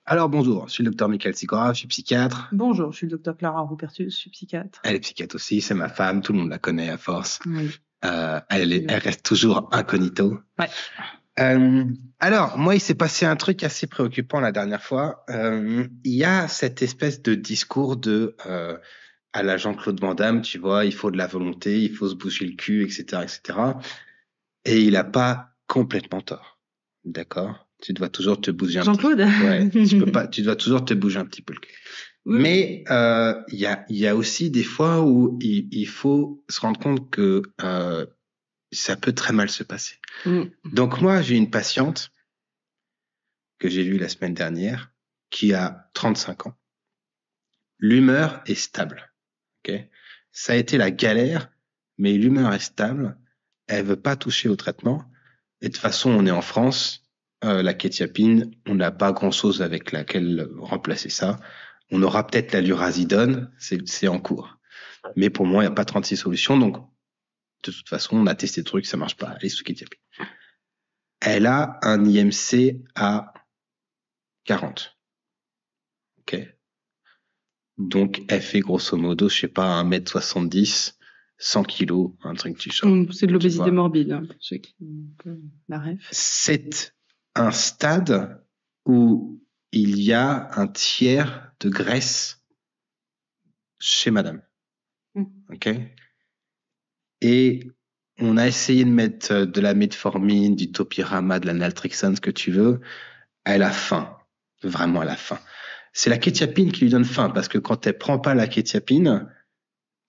Alors bonjour, je suis le docteur Michael Sikora, je suis psychiatre. Bonjour, je suis le docteur Clara Rupertus, je suis psychiatre. Elle est psychiatre aussi, c'est ma femme, tout le monde la connaît à force. Oui. Elle reste toujours incognito. Ouais. Alors, moi, il s'est passé un truc assez préoccupant la dernière fois. Il y a cette espèce de discours à la Jean-Claude Van Damme, tu vois, il faut de la volonté, il faut se bouger le cul, etc., etc. Et il a pas complètement tort. D'accord? Tu dois toujours te bouger un petit peu. Jean-Claude? Ouais, tu dois toujours te bouger un petit peu le cul. Oui. Mais il y a aussi des fois où il faut se rendre compte que ça peut très mal se passer. Donc moi, j'ai une patiente que j'ai vue la semaine dernière qui a 35 ans. L'humeur est stable. Okay, ça a été la galère, mais l'humeur est stable. Elle veut pas toucher au traitement. Et de toute façon, on est en France. La kétiapine, on n'a pas grand-chose avec laquelle remplacer ça. On aura peut-être la lurazidone, c'est en cours. Mais pour moi, il n'y a pas 36 solutions. Donc, de toute façon, on a testé le truc, ça marche pas. Elle est sous kétiapine. Elle a un IMC à 40. OK. Donc, elle fait grosso modo, je sais pas, 1m70, 100 kilos, un truc du genre. C'est de l'obésité morbide, hein, pour ceux qui ont la ref. C'est un stade où il y a un tiers de graisse chez madame. OK? Et on a essayé de mettre de la metformine, du topirama, de la naltrexone, ce que tu veux. Elle a faim. Vraiment, elle a faim. C'est la kétiapine qui lui donne faim, parce que quand elle prend pas la kétiapine,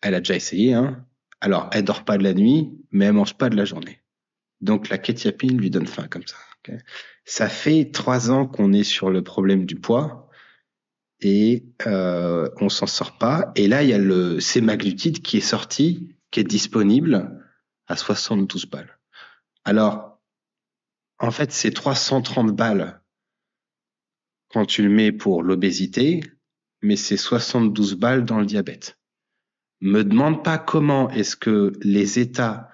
elle a déjà essayé, hein. Alors, elle dort pas de la nuit, mais elle mange pas de la journée. Donc, la kétiapine lui donne faim comme ça. Okay. Ça fait 3 ans qu'on est sur le problème du poids et on s'en sort pas. Et là, il y a le sémaglutide qui est sorti, qui est disponible à 72 balles. Alors, en fait, c'est 330 balles quand tu le mets pour l'obésité, mais c'est 72 balles dans le diabète. Me demande pas comment est-ce que les États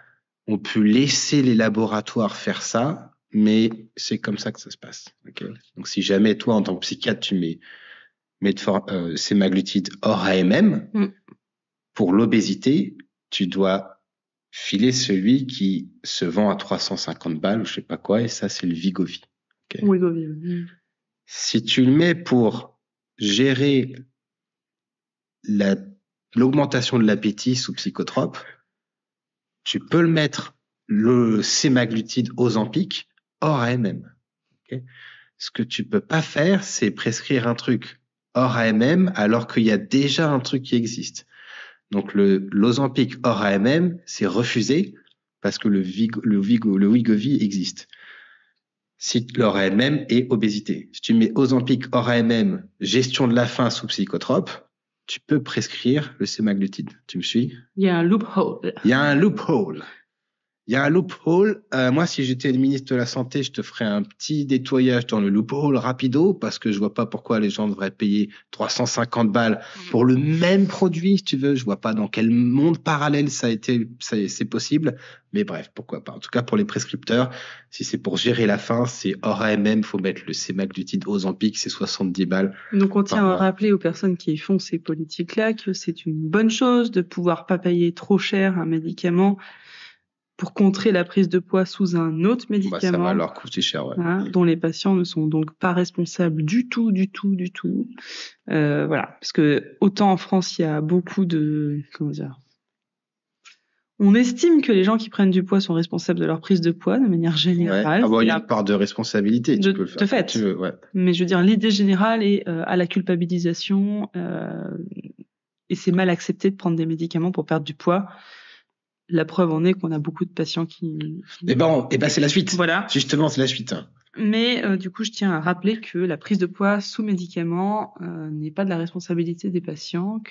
ont pu laisser les laboratoires faire ça, mais c'est comme ça que ça se passe. Okay. Donc, si jamais toi, en tant que psychiatre, tu mets sémaglutide hors AMM, pour l'obésité, tu dois filer celui qui se vend à 350 balles ou je sais pas quoi, et ça, c'est le Vigovi. Okay. Vigovi. Si tu le mets pour gérer l'augmentation de l'appétit sous psychotrope, tu peux le mettre le sémaglutide Ozempic hors AMM. Okay. Ce que tu peux pas faire, c'est prescrire un truc hors AMM alors qu'il y a déjà un truc qui existe. Donc l'Ozempic hors AMM, c'est refusé parce que le Wegovy existe. Si l'hors AMM est obésité. Si tu mets Ozempic hors AMM, gestion de la faim sous psychotrope, tu peux prescrire le sémaglutide. Tu me suis? Il y a un loophole. Moi, si j'étais le ministre de la Santé, je te ferais un petit nettoyage dans le loophole rapido parce que je vois pas pourquoi les gens devraient payer 350 balles pour le même produit, si tu veux. Je vois pas dans quel monde parallèle c'est possible. Mais bref, pourquoi pas. En tout cas, pour les prescripteurs, si c'est pour gérer la faim, c'est hors AMM, faut mettre le sémaglutide Ozempic, c'est 70 balles. Donc, on tient à rappeler aux personnes qui font ces politiques-là que c'est une bonne chose de pouvoir pas payer trop cher un médicament pour contrer la prise de poids sous un autre médicament. Ça va leur coûter cher, ouais. Hein, dont les patients ne sont donc pas responsables du tout. Voilà. Parce que autant en France, il y a beaucoup de... Comment dire ? On estime que les gens qui prennent du poids sont responsables de leur prise de poids de manière générale. Ouais. Ah bon, il y a une part de responsabilité, tu peux le faire. De fait. Tu veux, ouais. Mais je veux dire, l'idée générale est à la culpabilisation et c'est mal accepté de prendre des médicaments pour perdre du poids. La preuve en est qu'on a beaucoup de patients qui... Eh ben, c'est la suite. Voilà. Justement, c'est la suite. Mais du coup, je tiens à rappeler que la prise de poids sous médicaments n'est pas de la responsabilité des patients.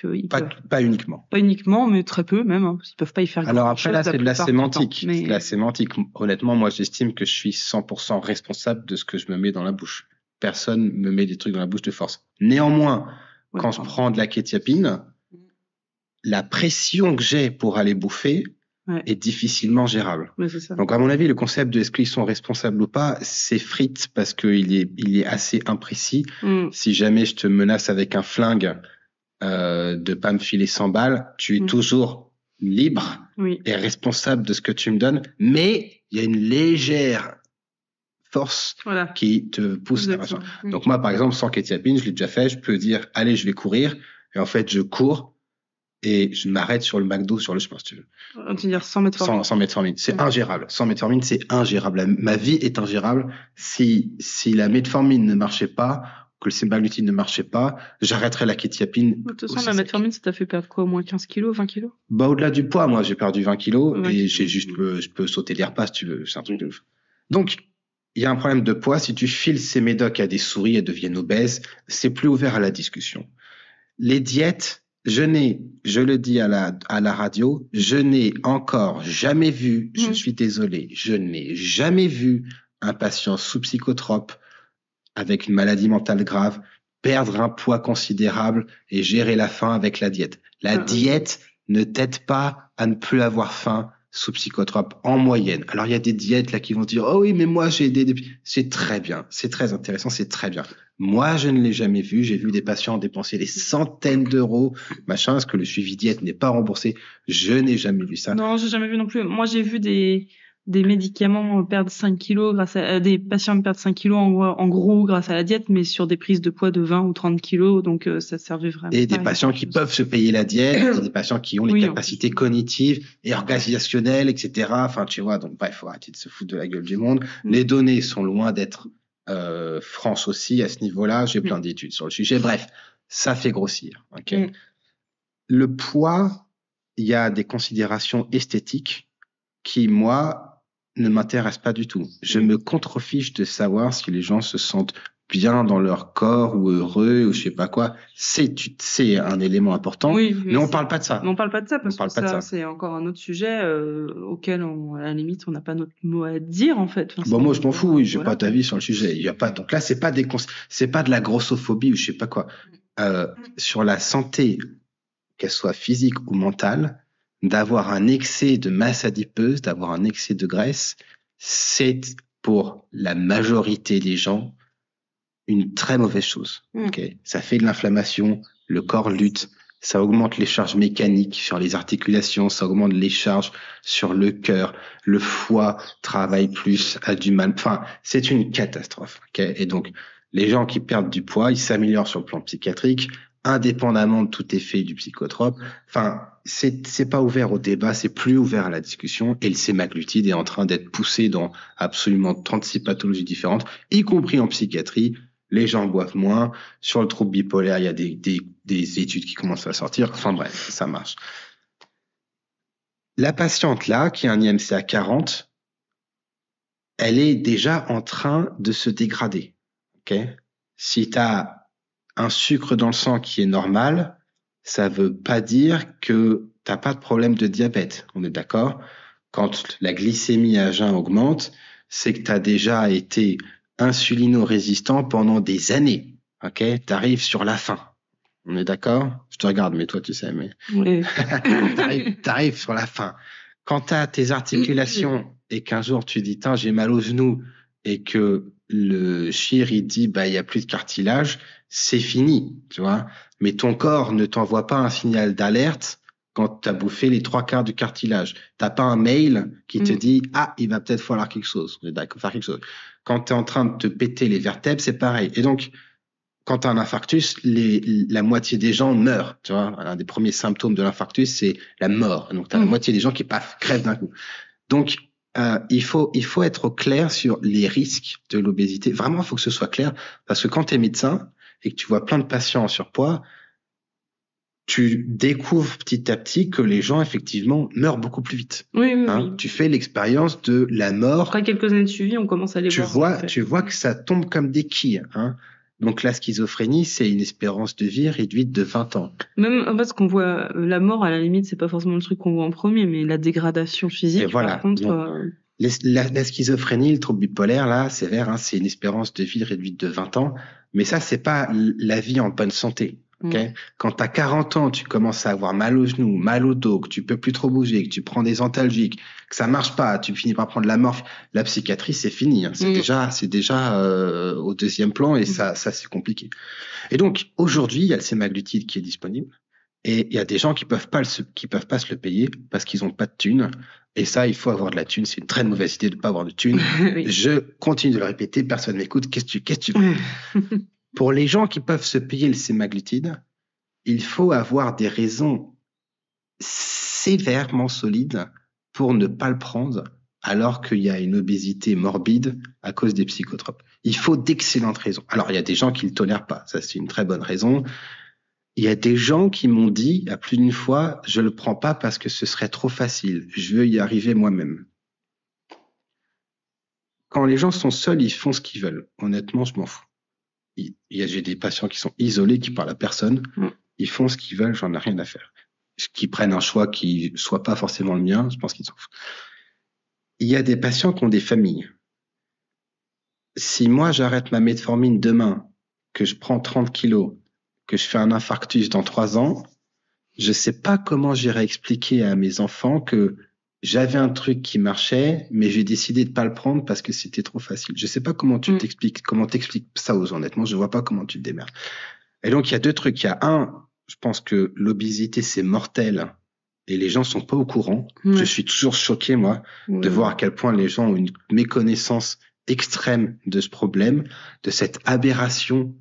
Pas uniquement. Pas uniquement, mais très peu même. Hein, ils peuvent pas y faire grand-chose. Alors après, là, c'est de la sémantique. Mais... C'est de la sémantique. Honnêtement, moi, j'estime que je suis 100% responsable de ce que je me mets dans la bouche. Personne me met des trucs dans la bouche de force. Néanmoins, quand je prends de la kétiapine, la pression que j'ai pour aller bouffer, est difficilement gérable. Ouais, c'est ça. Donc, à mon avis, le concept de est-ce qu'ils sont responsables ou pas, c'est frite parce qu'il est assez imprécis. Si jamais je te menace avec un flingue, de pas me filer 100 balles, tu es toujours libre et responsable de ce que tu me donnes, mais il y a une légère force qui te pousse. Donc moi, par exemple, sans kétiapine, je l'ai déjà fait, je peux dire, allez, je vais courir, et en fait, je cours, et je m'arrête sur le McDo, sur le chemin, si tu veux. Tu veux dire 100 metformine. 100 metformine. C'est ingérable. 100 metformine, c'est ingérable. Ma vie est ingérable. Si la metformine ne marchait pas, que le semaglutide ne marchait pas, j'arrêterais la kétiapine. De toute façon, la metformine, ça t'a fait perdre quoi, au moins 15 kilos, 20 kilos? Bah, au-delà du poids, moi, j'ai perdu 20 kilos, et je peux sauter des repas, si tu veux. C'est un truc de ouf. Donc, il y a un problème de poids. Si tu files ces médocs à des souris, elles deviennent obèses. C'est plus ouvert à la discussion. Les diètes, je le dis à la radio, je n'ai encore jamais vu, je suis désolé, je n'ai jamais vu un patient sous psychotrope avec une maladie mentale grave perdre un poids considérable et gérer la faim avec la diète. La diète ne t'aide pas à ne plus avoir faim sous psychotrope en moyenne. Alors, il y a des diètes là qui vont dire « Oh oui, mais moi, j'ai des... » C'est très bien, c'est très intéressant, c'est très bien. Moi, je ne l'ai jamais vu. J'ai vu des patients dépenser des centaines d'euros, machin, parce que le suivi diète n'est pas remboursé. Je n'ai jamais vu ça. Non, j'ai jamais vu non plus. Moi, j'ai vu des médicaments perdre 5 kilos grâce à des patients perdre 5 kilos en gros grâce à la diète, mais sur des prises de poids de 20 ou 30 kilos, donc ça servait vraiment. Et des patients qui peuvent se payer la diète, et des patients qui ont les capacités cognitives et organisationnelles, etc. Enfin, tu vois, donc bref, faut arrêter de se foutre de la gueule du monde. Les données sont loin d'être franches aussi à ce niveau-là. J'ai plein d'études sur le sujet. Bref, ça fait grossir. Okay. Le poids, il y a des considérations esthétiques qui, moi, ne m'intéresse pas du tout. Je me contrefiche de savoir si les gens se sentent bien dans leur corps ou heureux ou je sais pas quoi. C'est un élément important, mais on parle pas de ça. On parle pas de ça parce que ça, c'est encore un autre sujet auquel à la limite on n'a pas notre mot à dire en fait. Bon, moi je m'en fous, oui, j'ai pas d'avis sur le sujet. Il y a pas, donc là c'est pas de la grossophobie ou je sais pas quoi. Sur la santé, qu'elle soit physique ou mentale, d'avoir un excès de masse adipeuse, d'avoir un excès de graisse, c'est pour la majorité des gens une très mauvaise chose. Okay. Ça fait de l'inflammation, le corps lutte, ça augmente les charges mécaniques sur les articulations, ça augmente les charges sur le cœur, le foie travaille plus, a du mal. Enfin, c'est une catastrophe. Okay. Et donc, les gens qui perdent du poids, ils s'améliorent sur le plan psychiatrique, indépendamment de tout effet du psychotrope. Enfin, c'est pas ouvert au débat, c'est plus ouvert à la discussion, et le semaglutide est en train d'être poussé dans absolument 36 pathologies différentes, y compris en psychiatrie. Les gens boivent moins. Sur le trouble bipolaire, il y a des études qui commencent à sortir. Enfin bref, ça marche. La patiente là, qui a un IMC à 40, elle est déjà en train de se dégrader. Okay ? Si tu as un sucre dans le sang qui est normal, ça veut pas dire que t'as pas de problème de diabète. On est d'accord? Quand la glycémie à jeun augmente, c'est que tu as déjà été insulino-résistant pendant des années. Ok? T'arrives sur la fin. On est d'accord? Je te regarde, mais toi, tu sais, mais. Oui. T'arrives sur la fin. Quand t'as tes articulations et qu'un jour tu dis, tiens, j'ai mal au genou, et que le chir, il dit, bah, il y a plus de cartilage, c'est fini, tu vois. Mais ton corps ne t'envoie pas un signal d'alerte quand tu as bouffé les 3/4 du cartilage. T'as pas un mail qui te dit, ah, il va peut-être falloir quelque chose. D'accord, faire quelque chose. Quand tu es en train de te péter les vertèbres, c'est pareil. Et donc, quand tu as un infarctus, la moitié des gens meurent, tu vois. Un des premiers symptômes de l'infarctus, c'est la mort. Donc, tu as la moitié des gens qui, paf, crèvent d'un coup. Donc, il faut être au clair sur les risques de l'obésité. Vraiment, il faut que ce soit clair, parce que quand tu es médecin et que tu vois plein de patients en surpoids, tu découvres petit à petit que les gens, effectivement, meurent beaucoup plus vite. Oui. Tu fais l'expérience de la mort. Après quelques années de suivi, on commence à les voir. Tu vois que ça tombe comme des quilles. Donc la schizophrénie, c'est une espérance de vie réduite de 20 ans. Même en fait, ce qu'on voit, la mort, à la limite, c'est pas forcément le truc qu'on voit en premier, mais la dégradation physique, et voilà. Par contre... Donc, la schizophrénie, le trouble bipolaire, là, sévère, c'est une espérance de vie réduite de 20 ans. Mais ça, c'est pas la vie en bonne santé. Okay. Quand tu as 40 ans, tu commences à avoir mal aux genoux, mal au dos, que tu peux plus trop bouger, que tu prends des antalgiques, que ça marche pas, tu finis par prendre la morphine. La psychiatrie, c'est fini. Hein. C'est déjà au deuxième plan et ça c'est compliqué. Et donc aujourd'hui, il y a le sémaglutide qui est disponible et il y a des gens qui peuvent pas se le payer parce qu'ils ont pas de thunes. Et ça, il faut avoir de la thune. C'est une très mauvaise idée de pas avoir de thune. Oui. Je continue de le répéter. Personne m'écoute. Qu'est-ce que tu veux? Pour les gens qui peuvent se payer le sémaglutide, il faut avoir des raisons sévèrement solides pour ne pas le prendre alors qu'il y a une obésité morbide à cause des psychotropes. Il faut d'excellentes raisons. Alors, il y a des gens qui le tolèrent pas. Ça, c'est une très bonne raison. Il y a des gens qui m'ont dit à plus d'une fois, je le prends pas parce que ce serait trop facile. Je veux y arriver moi-même. Quand les gens sont seuls, ils font ce qu'ils veulent. Honnêtement, je m'en fous. J'ai des patients qui sont isolés, qui parlent à personne. Ils font ce qu'ils veulent, j'en ai rien à faire. Qu'ils prennent un choix qui soit pas forcément le mien, je pense qu'ils s'en foutent. Il y a des patients qui ont des familles. Si moi, j'arrête ma metformine demain, que je prends 30 kilos, que je fais un infarctus dans 3 ans, je sais pas comment j'irai expliquer à mes enfants que j'avais un truc qui marchait, mais j'ai décidé de pas le prendre parce que c'était trop facile. Je sais pas comment t'expliques ça aux gens. Honnêtement, je vois pas comment tu te démerdes. Et donc, il y a 2 trucs. Il y a un, je pense que l'obésité, c'est mortel et les gens sont pas au courant. Je suis toujours choqué, moi, de voir à quel point les gens ont une méconnaissance extrême de ce problème, de cette aberration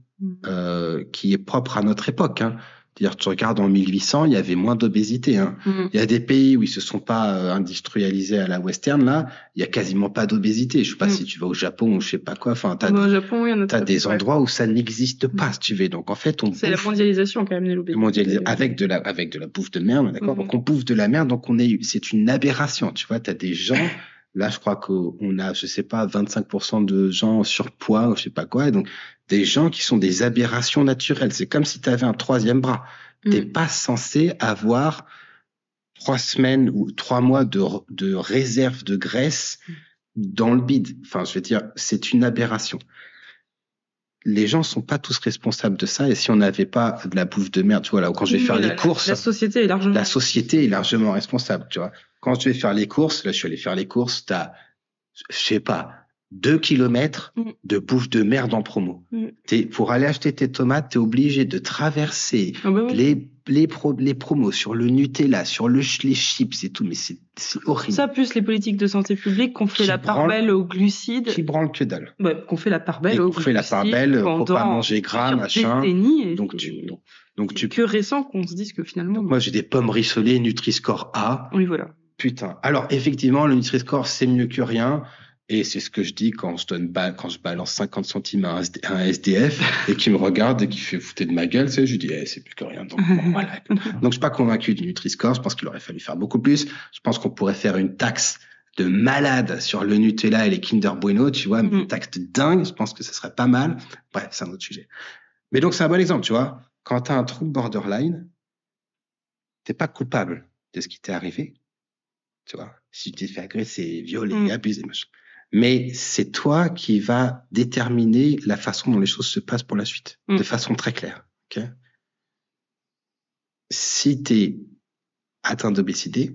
qui est propre à notre époque. Hein. C'est-à-dire, tu regardes en 1800, il y avait moins d'obésité. Hein. Il y a des pays où ils se sont pas industrialisés à la western, là, il y a quasiment pas d'obésité. Je sais pas si tu vas au Japon ou je sais pas quoi. Enfin, au Japon, oui, t'as des endroits où ça n'existe pas, si tu veux. Donc, en fait, c'est la mondialisation quand même de l'obésité. Avec de la bouffe de merde, d'accord. Donc, on bouffe de la merde, donc c'est une aberration. Tu vois, t'as des gens. Là, je crois qu'on a, je sais pas, 25% de gens en surpoids ou je sais pas quoi. Et donc, des gens qui sont des aberrations naturelles. C'est comme si tu avais un 3e bras. T'es pas censé avoir 3 semaines ou 3 mois de réserve de graisse dans le bide. Enfin, je veux dire, c'est une aberration. Les gens sont pas tous responsables de ça. Et si on n'avait pas de la bouffe de merde, tu vois, là, quand je vais faire les courses. La société est largement responsable, tu vois. Quand je vais faire les courses, là, je suis allé faire les courses, t'as, je sais pas, 2 kilomètres de bouffe de merde en promo. Pour aller acheter tes tomates, t'es obligé de traverser les promos sur le Nutella, sur les chips et tout, mais c'est horrible. Ça, plus les politiques de santé publique qu'on fait la part belle aux glucides. Qui branlent que dalle. Ouais, qu'on fait la part belle aux glucides. Qu'on fait la part belle, faut pas manger gras, machin. Donc c'est que récent qu'on se dise que finalement. Donc moi, j'ai des pommes rissolées Nutri-Score A. Oui, voilà. Putain. Alors, effectivement, le Nutri-Score, c'est mieux que rien. Et c'est ce que je dis quand je balance 50 centimes à un SDF et qui me regarde et qui fait foutre de ma gueule, tu sais, je dis, c'est plus que rien. Donc, bon, voilà. Donc, je suis pas convaincu du Nutri-Score. Je pense qu'il aurait fallu faire beaucoup plus. Je pense qu'on pourrait faire une taxe de malade sur le Nutella et les Kinder Bueno, tu vois, une taxe de dingue. Je pense que ce serait pas mal. Bref, c'est un autre sujet. Mais donc, c'est un bon exemple, tu vois. Quand t'as un trouble borderline, t'es pas coupable de ce qui t'est arrivé. Tu vois, si tu t'es fait agresser, violer, abuser, machin. Mais c'est toi qui va déterminer la façon dont les choses se passent pour la suite, de façon très claire. Okay, si tu es atteint d'obésité,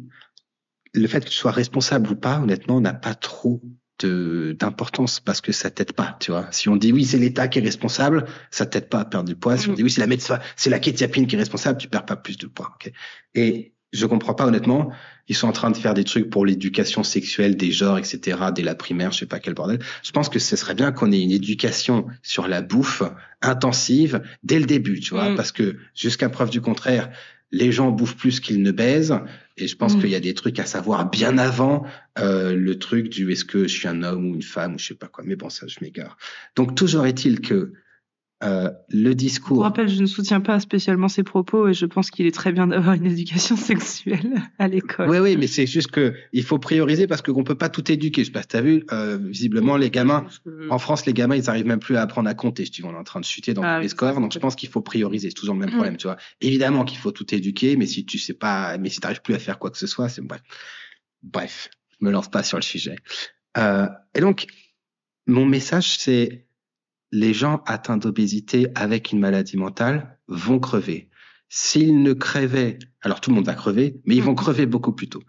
le fait que tu sois responsable ou pas, honnêtement, n'a pas trop d'importance parce que ça t'aide pas, tu vois. Si on dit oui, c'est l'État qui est responsable, ça t'aide pas à perdre du poids. Si on dit oui, c'est la kétiapine qui est responsable, tu perds pas plus de poids. Okay, et je comprends pas, honnêtement. Ils sont en train de faire des trucs pour l'éducation sexuelle des genres, etc. dès la primaire, je sais pas quel bordel. Je pense que ce serait bien qu'on ait une éducation sur la bouffe intensive dès le début, tu vois, parce que jusqu'à preuve du contraire, les gens bouffent plus qu'ils ne baisent. Et je pense qu'il y a des trucs à savoir bien avant le truc du est-ce que je suis un homme ou une femme ou je sais pas quoi. Mais bon, ça, je m'égare. Donc, toujours est-il que le discours. Je vous rappelle, je ne soutiens pas spécialement ces propos et je pense qu'il est très bien d'avoir une éducation sexuelle à l'école. Oui, mais c'est juste que il faut prioriser parce qu'on peut pas tout éduquer. Je sais pas si t'as vu, visiblement les gamins en France, les gamins ils arrivent même plus à apprendre à compter. Je dis, on est en train de chuter dans tous les scores, donc je pense qu'il faut prioriser. C'est toujours le même problème, tu vois. Évidemment qu'il faut tout éduquer, mais si tu sais pas, mais si t'arrives plus à faire quoi que ce soit, c'est bref, je me lance pas sur le sujet. Et donc mon message c'est les gens atteints d'obésité avec une maladie mentale vont crever. S'ils ne crevaient, alors tout le monde va crever, mais ils vont crever beaucoup plus tôt.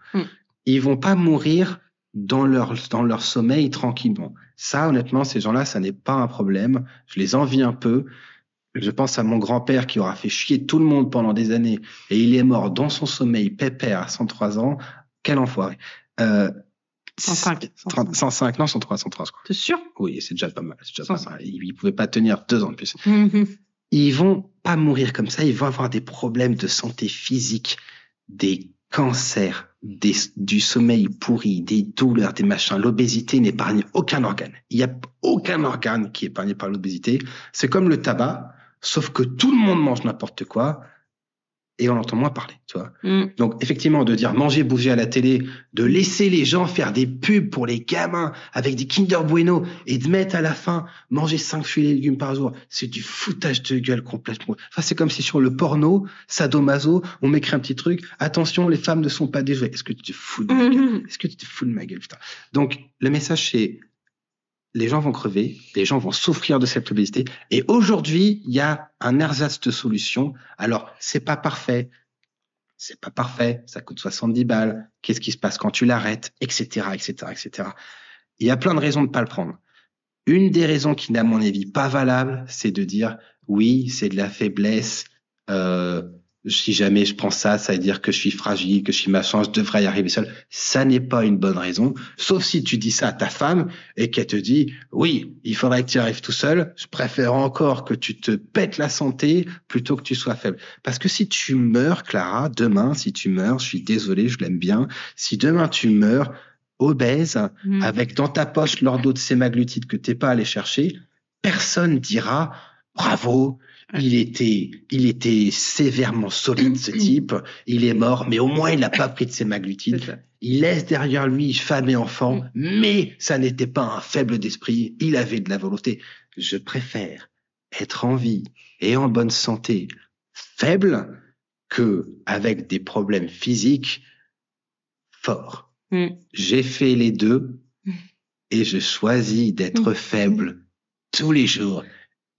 Ils vont pas mourir dans leur sommeil tranquillement. Ça, honnêtement, ces gens-là, ça n'est pas un problème. Je les envie un peu. Je pense à mon grand-père qui aura fait chier tout le monde pendant des années et il est mort dans son sommeil pépère à 103 ans. Quel enfoiré. 105. 105, non, 103, je crois. T'es sûr? Oui, c'est déjà pas mal. Ils pouvaient pas tenir 2 ans de plus. Mmh. Ils vont pas mourir comme ça. Ils vont avoir des problèmes de santé physique, des cancers, du sommeil pourri, des douleurs, des machins. L'obésité n'épargne aucun organe. Il y a aucun organe qui est épargné par l'obésité. C'est comme le tabac, sauf que tout le monde mange n'importe quoi. Et on entend moins parler, tu vois. Donc, effectivement, de dire manger, bouger à la télé, de laisser les gens faire des pubs pour les gamins avec des Kinder Bueno et de mettre à la fin manger 5 fruits et légumes par jour, c'est du foutage de gueule complètement. Enfin, c'est comme si sur le porno, sadomaso, on m'écrit un petit truc. Attention, les femmes ne sont pas des jouets. Est-ce que tu te fous de ma gueule? Est-ce que tu te fous de ma gueule, putain? Donc, le message, c'est les gens vont crever, les gens vont souffrir de cette obésité. Et aujourd'hui, il y a un ersatz de solutions. Alors, c'est pas parfait, ça coûte 70 balles. Qu'est-ce qui se passe quand tu l'arrêtes, etc., etc., etc. Il y a plein de raisons de pas le prendre. Une des raisons qui n'est à mon avis pas valable, c'est de dire oui, c'est de la faiblesse. Si jamais je prends ça, ça veut dire que je suis fragile, que je suis machin, je devrais y arriver seul. Ça n'est pas une bonne raison. Sauf si tu dis ça à ta femme et qu'elle te dit, oui, il faudrait que tu y arrives tout seul. Je préfère encore que tu te pètes la santé plutôt que tu sois faible. Parce que si tu meurs, Clara, demain, si tu meurs, je suis désolé, je l'aime bien. Si demain tu meurs obèse, avec dans ta poche l'ordo de sémaglutide que t'es pas allé chercher, personne dira, bravo, il était sévèrement solide, ce type. Il est mort, mais au moins, il n'a pas pris de sémaglutide. Il laisse derrière lui femme et enfant, mais ça n'était pas un faible d'esprit. Il avait de la volonté. Je préfère être en vie et en bonne santé, faible, que avec des problèmes physiques forts. J'ai fait les deux et je choisis d'être faible tous les jours.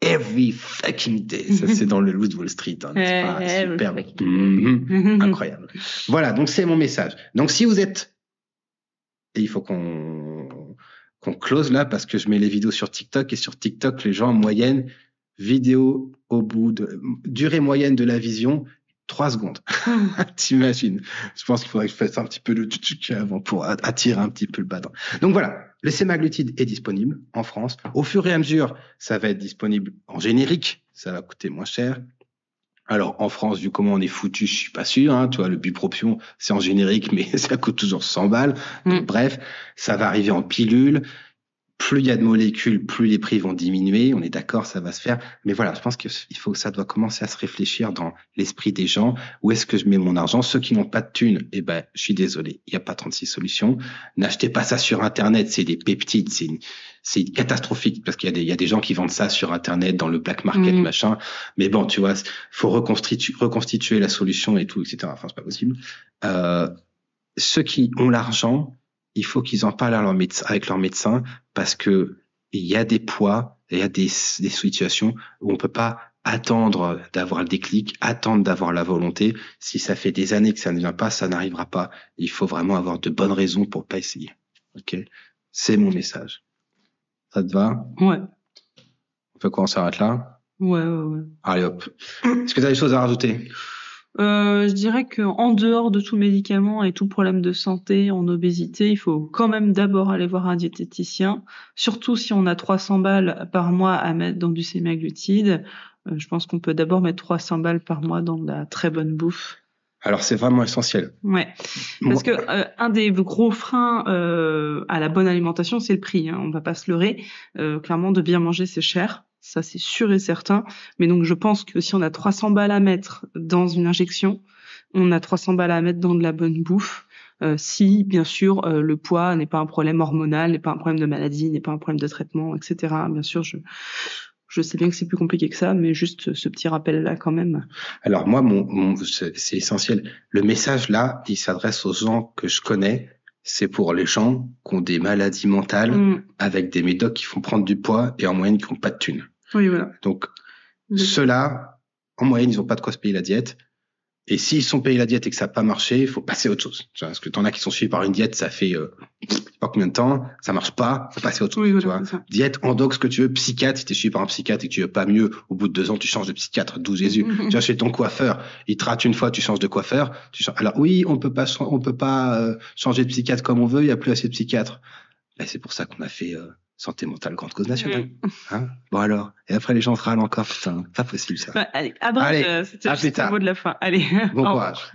Every fucking day. Ça, c'est dans le Loup de Wall Street. Hein, c'est super. Incroyable. Voilà, donc c'est mon message. Donc si vous êtes... Et il faut qu'on close là parce que je mets les vidéos sur TikTok et sur TikTok, les gens en moyenne, vidéo au bout de... Durée moyenne de la vision, 3 secondes. T'imagines? Je pense qu'il faudrait que je fasse un petit peu le truc avant pour attirer un petit peu le bâton. Donc voilà. Le sémaglutide est disponible en France. Au fur et à mesure, ça va être disponible en générique. Ça va coûter moins cher. Alors, en France, vu comment on est foutu, je suis pas sûr. Hein, tu vois, le bupropion, c'est en générique, mais ça coûte toujours 100 balles. Donc, bref, ça va arriver en pilule. Plus il y a de molécules, plus les prix vont diminuer. On est d'accord, ça va se faire. Mais voilà, je pense ça doit commencer à se réfléchir dans l'esprit des gens. Où est-ce que je mets mon argent? Ceux qui n'ont pas de thunes, je suis désolé, il n'y a pas 36 solutions. N'achetez pas ça sur Internet, c'est des peptides, c'est catastrophique parce qu'il y a des gens qui vendent ça sur Internet, dans le black market, machin. Mais bon, tu vois, faut reconstituer la solution et tout, etc. Enfin, c'est pas possible. Ceux qui ont l'argent, il faut qu'ils en parlent avec leur médecin parce que il y a des poids, il y a des situations où on peut pas attendre d'avoir le déclic, attendre d'avoir la volonté. Si ça fait des années que ça ne vient pas, ça n'arrivera pas. Il faut vraiment avoir de bonnes raisons pour pas essayer. Ok, c'est mon message. Ça te va? Ouais. On fait quoi? On s'arrête là? Ouais. Allez hop. Est-ce que tu as des choses à rajouter? Je dirais que en dehors de tout médicament et tout problème de santé en obésité, il faut quand même d'abord aller voir un diététicien, surtout si on a 300 balles par mois à mettre dans du sémaglutide. Je pense qu'on peut d'abord mettre 300 balles par mois dans de la très bonne bouffe. Alors c'est vraiment essentiel. Ouais, parce que un des gros freins à la bonne alimentation, c'est le prix. Hein. On va pas se leurrer. Clairement, de bien manger, c'est cher. Ça, c'est sûr et certain. Mais donc, je pense que si on a 300 balles à mettre dans une injection, on a 300 balles à mettre dans de la bonne bouffe. Si, bien sûr, le poids n'est pas un problème hormonal, n'est pas un problème de maladie, n'est pas un problème de traitement, etc. Bien sûr, je sais bien que c'est plus compliqué que ça, mais juste ce petit rappel-là quand même. Alors moi, c'est essentiel. Le message là, il s'adresse aux gens que je connais. C'est pour les gens qui ont des maladies mentales avec des médocs qui font prendre du poids et en moyenne qui n'ont pas de thunes. Oui, voilà. Donc, ceux-là, en moyenne, ils n'ont pas de quoi se payer la diète. Et s'ils sont payés la diète et que ça n'a pas marché, il faut passer à autre chose. Tu vois, parce que t'en as qui sont suivis par une diète, ça fait je sais pas combien de temps, ça marche pas, faut passer à autre chose. Oui, tu voilà, vois. Diète, endo, ce que tu veux, psychiatre, si t'es suivi par un psychiatre et que tu veux pas mieux, au bout de 2 ans, tu changes de psychiatre, d'où Jésus. Tu vas chez ton coiffeur, il te rate une fois, tu changes de coiffeur. Alors oui, on peut pas changer de psychiatre comme on veut, il y a plus assez de psychiatres. Ben, c'est pour ça qu'on a fait santé mentale, grande cause nationale. Hein, bon alors, et après les gens se râlent encore, putain, pas possible ça. Bah, allez, allez, c'était juste le mot de la fin. Allez, bon courage.